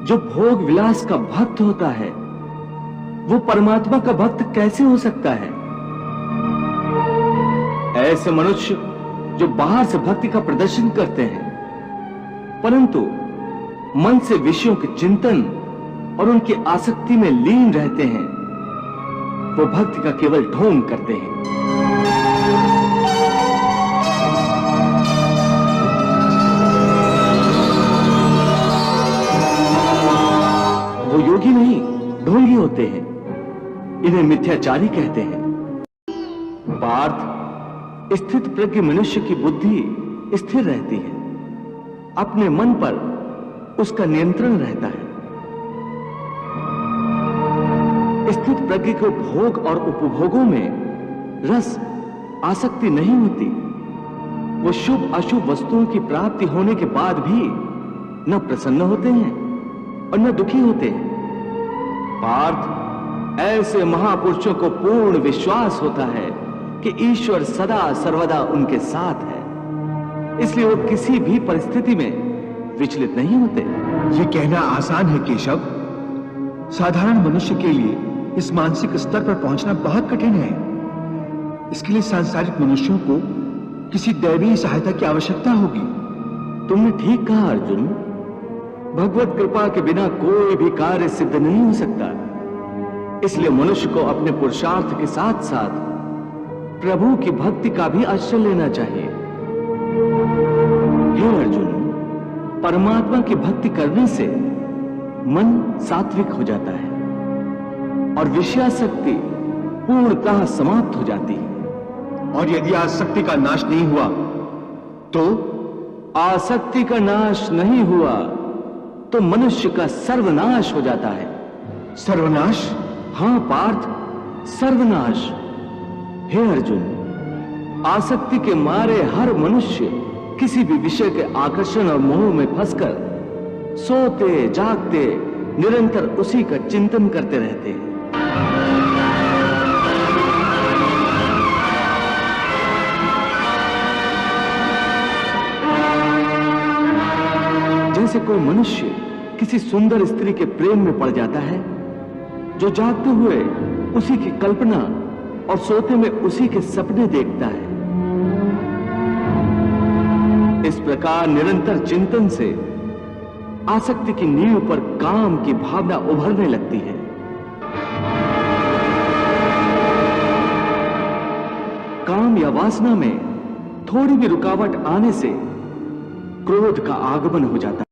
जो भोग विलास का भक्त होता है वो परमात्मा का भक्त कैसे हो सकता है? ऐसे मनुष्य जो बाहर से भक्ति का प्रदर्शन करते हैं परंतु मन से विषयों के चिंतन और उनकी आसक्ति में लीन रहते हैं, वो भक्ति का केवल ढोंग करते हैं। वो योगी नहीं, ढोंगी होते हैं। इन्हें मिथ्याचारी कहते हैं। पार्थ, स्थित प्रज्ञ मनुष्य की बुद्धि स्थिर रहती है, अपने मन पर उसका नियंत्रण रहता है। स्थित प्रज्ञ को भोग और उपभोगों में रस आसक्ति नहीं होती। वो शुभ अशुभ वस्तुओं की प्राप्ति होने के बाद भी न प्रसन्न होते हैं और न दुखी होते हैं। पार्थ, ऐसे महापुरुषों को पूर्ण विश्वास होता है कि ईश्वर सदा सर्वदा उनके साथ है, इसलिए वो किसी भी परिस्थिति में विचलित नहीं होते। ये कहना आसान है केशव, साधारण मनुष्य के लिए इस मानसिक स्तर पर पहुंचना बहुत कठिन है। इसके लिए सांसारिक मनुष्यों को किसी दैवीय सहायता की आवश्यकता होगी। तुमने ठीक कहा अर्जुन। भगवत कृपा के बिना कोई भी कार्य सिद्ध नहीं हो सकता। इसलिए मनुष्य को अपने पुरुषार्थ के साथ साथ प्रभु की भक्ति का भी आश्रय लेना चाहिए। हे अर्जुन, परमात्मा की भक्ति करने से मन सात्विक हो जाता है और विषयासक्ति पूर्णतः समाप्त हो जाती है। और यदि आसक्ति का नाश नहीं हुआ तो? आसक्ति का नाश नहीं हुआ तो मनुष्य का सर्वनाश हो जाता है। सर्वनाश? हां पार्थ, सर्वनाश। हे अर्जुन, आसक्ति के मारे हर मनुष्य किसी भी विषय के आकर्षण और मोह में फंसकर सोते जागते निरंतर उसी का चिंतन करते रहते हैं। जैसे कोई मनुष्य किसी सुंदर स्त्री के प्रेम में पड़ जाता है, जो जागते हुए उसी की कल्पना और सोते में उसी के सपने देखता है। इस प्रकार निरंतर चिंतन से आसक्ति की नींव पर काम की भावना उभरने लगती है। काम या वासना में थोड़ी भी रुकावट आने से क्रोध का आगमन हो जाता है।